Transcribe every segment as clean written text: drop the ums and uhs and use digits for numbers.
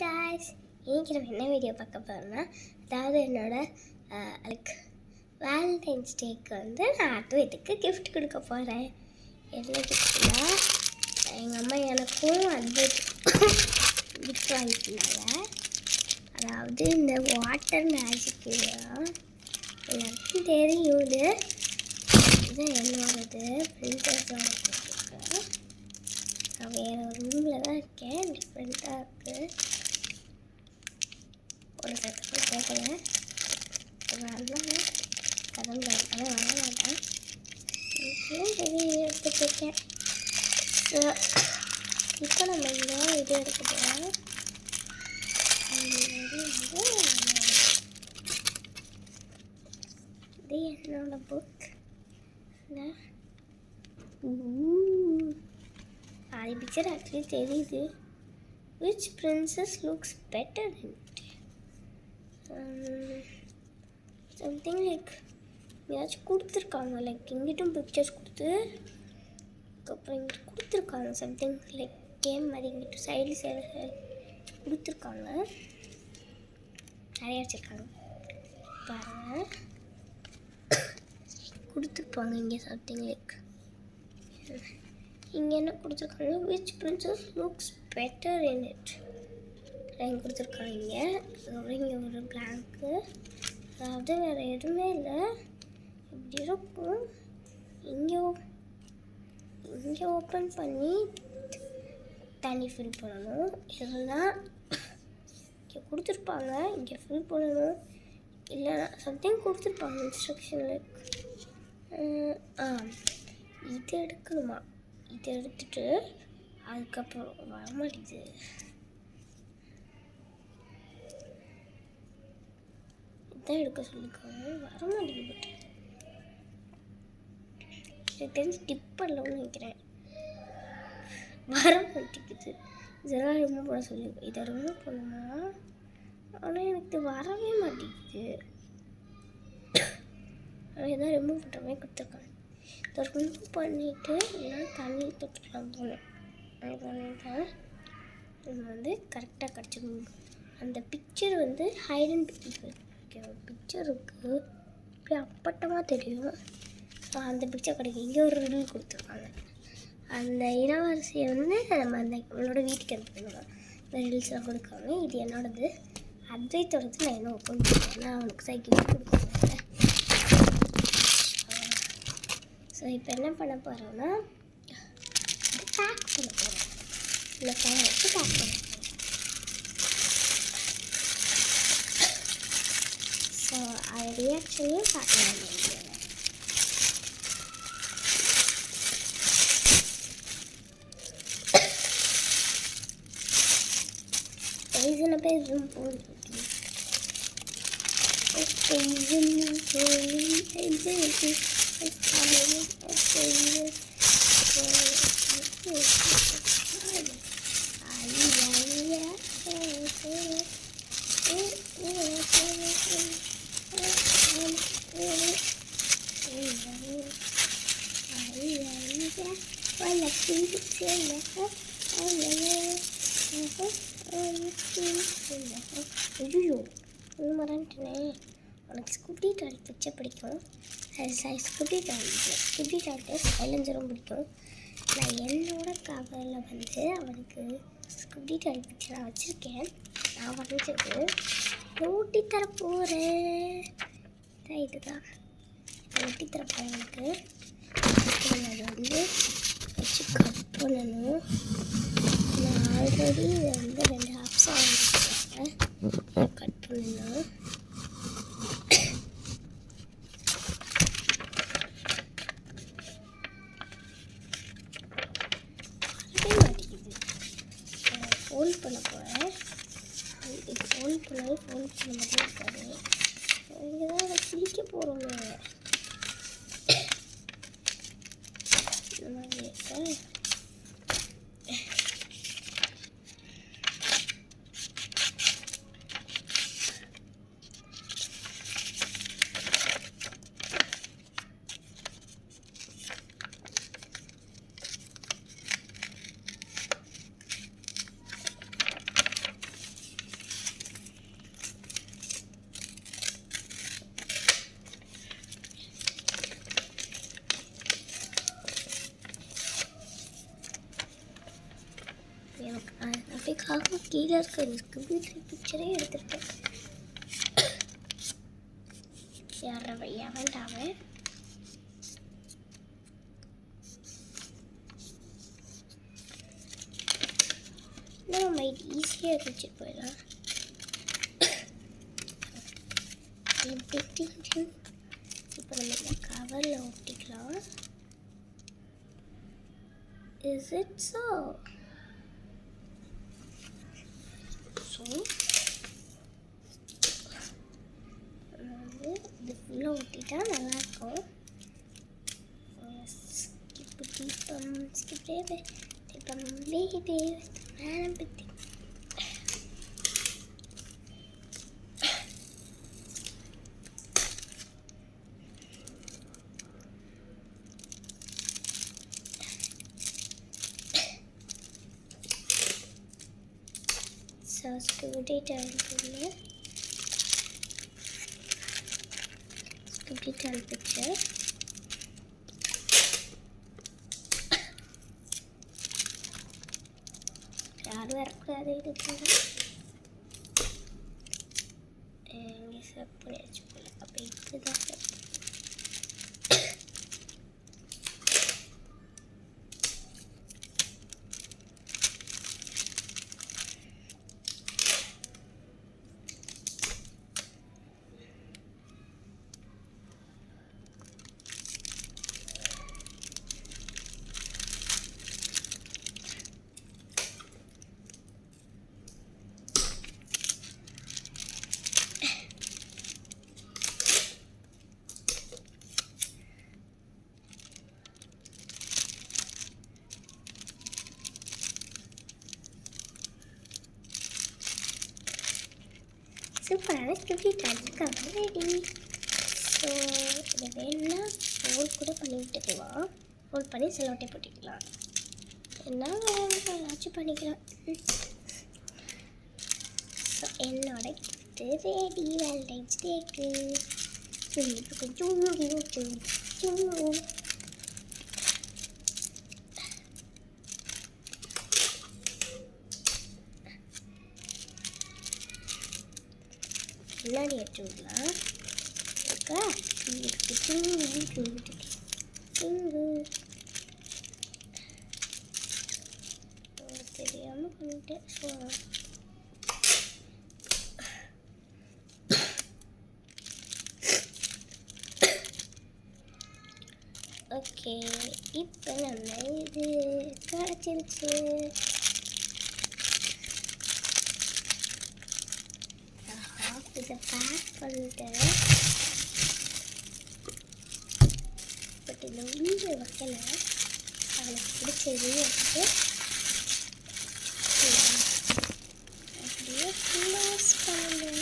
Guys, இன்றைக்கி நம்ம என்ன வீடியோ பார்க்க போகிறோம்னா, அதாவது லைக் வேலண்டைன்ஸ் டேக்கு நான் அத்வைத்துக்கு கிஃப்ட் கொடுக்க போகிறேன். என்ன கிஃப்ட்னா, எங்கள் அம்மா எனக்கும் அத்வைத்துக்கும் கிஃப்ட் வாங்கினாங்க. அதாவது இந்த வாட்டர் மேஜிக் எல்லாருக்கும் தெரியும். இதுதான் என்னோடது பிரின்சஸோட கொடுத்துருக்கேன். நான் வேறு ஒரு ரூமில் தான் இருக்கேன், டிஃப்ரெண்ட்டாக இருக்குது. ஒரு சத்தம் கேட்கல, வரலாம் கதம்பு ஆனால் வரமாட்டேன். சரி எடுத்துருக்கேன். ஸோ இப்போ நம்ம இங்கே இது எடுக்க போகிறோம். இது என்னோட புக். பாதி பிக்சர் ஆக்சுவலி தெரியுது. Which princess looks better in it? Something like ஏதாச்சும் கொடுத்துருக்காங்க. லைக் இங்கிட்டும் பிக்சர்ஸ் கொடுத்து அப்புறம் இங்கிட்ட கொடுத்துருக்காங்க. சம்திங் லைக் கேம் மாதிரி இங்கிட்ட சைடு கொடுத்துருக்காங்க. நிறைய வச்சுருக்காங்க பாருங்கள். கொடுத்துருப்பாங்க இங்கே சம்திங் லைக் இங்கே என்ன கொடுத்துருக்காங்க, which princess looks better in it line கொடுத்துருக்காங்க. இங்கே அதுக்கப்புறம் இங்கே ஒரு பிளாங்க்கு, அதாவது வேறு எதுவுமே இல்லை. இப்படி இருக்கும். இங்கே ஓப்பன் பண்ணி தண்ணி ஃபில் பண்ணணும். இதெல்லாம் இங்கே கொடுத்துருப்பாங்க. இங்கே ஃபில் பண்ணணும். இல்லைனா சம்திங் கொடுத்துருப்பாங்க இன்ஸ்ட்ரக்ஷனில். இது எடுக்கணுமா? இதை எடுத்துட்டு அதுக்கப்புறம் வரமாட்டேங்குது. இதான் எடுக்க சொல்லியிருக்காங்க, வரமாட்டேங்குது. எனக்கு தெரிஞ்சு டிப் பண்ணலன்னு நினைக்கிறேன். வரமாட்டேங்குது. இதெல்லாம் ரிமூவ் பண்ண சொல்லியிருக்கேன். இதை ரிமூவ் பண்ணுமா? ஆனால் எனக்கு வரவே மாட்டேங்குது. ஆனால் இதான் ரிமூவ் பண்ணுற மாதிரி கொடுத்துருக்காங்க. இதை ரிமூவ் பண்ணிவிட்டு இல்லைன்னா தண்ணி தொட்டுக்கலாம் போனேன். அது பண்ணிட்டேன். இது கரெக்டாக கிடச்சிக்கணும். அந்த பிக்சர் ஹைட் அண்ட் பிக்சர் ஒரு பிக்சர் இருக்குது. இப்படி அப்பட்டமாக தெரியும். அந்த பிக்சர் கிடைக்கும். இங்கே ஒரு ரில் கொடுத்துருக்காங்க. அந்த இளவரசியை நம்ம நம்மளோட வீட்டுக்கு அனுப்பிடுவோம். இந்த ரீல்ஸ்லாம் கொடுக்காங்க. இது என்னோடது. அத்வைத்தோடது நான் என்ன ஓப்பன் பண்ணுறேன். நான் அவனுக்கு சைக்கிள் கொடுக்குறேன். ஸோ இப்போ என்ன பண்ண போகிறோன்னா, பேக் பண்ண போகிறோம். இல்லை ஃபேன் வச்சு பேக் பண்ண போகிறோம். ஸோ அது ரியாக்ஷனையும் பார்க்கலாம். சில பேர் ஜூம் போட்டு ஐயோ ஒன்று மறந்துட்டேனே. உனக்கு ஸ்கூட்டி டாடி பிச்சை பிடிக்கும். ஸ்கூட்டி டாடி சைலன்சரும் பிடிக்கும். நான் என்னோட கவரில் அவனுக்கு ஸ்கூட்டி டாடி பிச்சை நான் வச்சுருக்கேன். நான் வரைஞ்சது ஊட்டி தர போகிறேன். இதுதான் ஊட்டி தர போகிறேன். எனக்கு வச்சு கட் பண்ணணும். நான் ஆல்ரெடி 2 ஆப்ஸாக வந்துருக்கேன். கட் பண்ணணும். மாட்டேங்குது. ஃபோல்ட் பண்ண போகிறேன். இது ஃபோல்ட் பண்ண மாதிரி இருக்காது. இங்கே தான் அதை கிழிக்க போகிறோங்க. இந்த மாதிரி இருக்கேன். அதுக்காக கீழே இருக்க எனக்கு வீட்டில் பிக்சரே எடுத்துருக்கேன். எவன்டாவே நம்ம ஈஸியாக வச்சுட்டு போயிடலாம். இப்போ நம்ம இந்த கவரில் ஒட்டிக்கலாம். Is it so? வந்து இது ஃபுல்லாக ஒட்டிட்டா நல்லாயிருக்கும். So scooby turn picture. யாரும் வரக்கூடாது இதுக்குள்ள. இங்கே செப் பண்ணி வச்சுக்கல. அப்போ இப்படி தான் செப். சூப்பரான ஸ்கிப்பி டான்ஸுக்காக ரெடி. ஸோ இதை வேணும்னா ஃபோல்ட் கூட பண்ணி விட்டுக்கலாம். ஃபோல்ட் பண்ணி செலோட்டை போட்டுக்கலாம். என்ன ஏதாச்சும் பண்ணிக்கலாம். ஸோ என்னோட கிஃப்ட்டு ரெடி வேலண்டைன்ஸ் டேக்கு. கொஞ்சம் முன்னாடி எடுத்துக்கலாம். தெரியாமல் பண்ணிட்டேன். ஸோ ஓகே, இப்போ நம்ம இது கிடச்சிருச்சு. இதை பேக் பண்ணிட்டேன். பட் இந்த வீடியோ வைக்கல. அவனுக்கு பிடிச்சது வச்சு அப்படியே க்ளோஸ் பண்ணுங்க.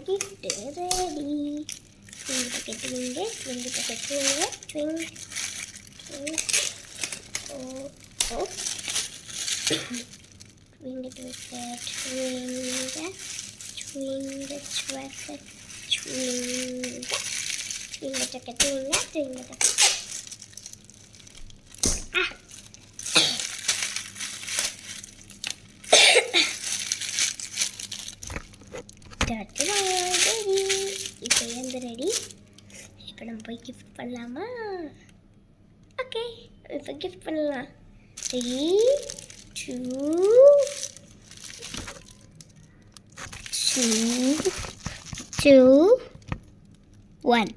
gift ready. Swing packet winge, swing packet winge, swing, swing, oh, oh. Swing it with that, swing that, swing that, swing that, swing that, swing the packet, swing that, swing the packet. இப்போ எந்த ready. இப்போ நம்ம போய் gift பண்ணலாமா? Okay, இப்போ gift பண்ணலாம். 3, 2 3, 2, 1.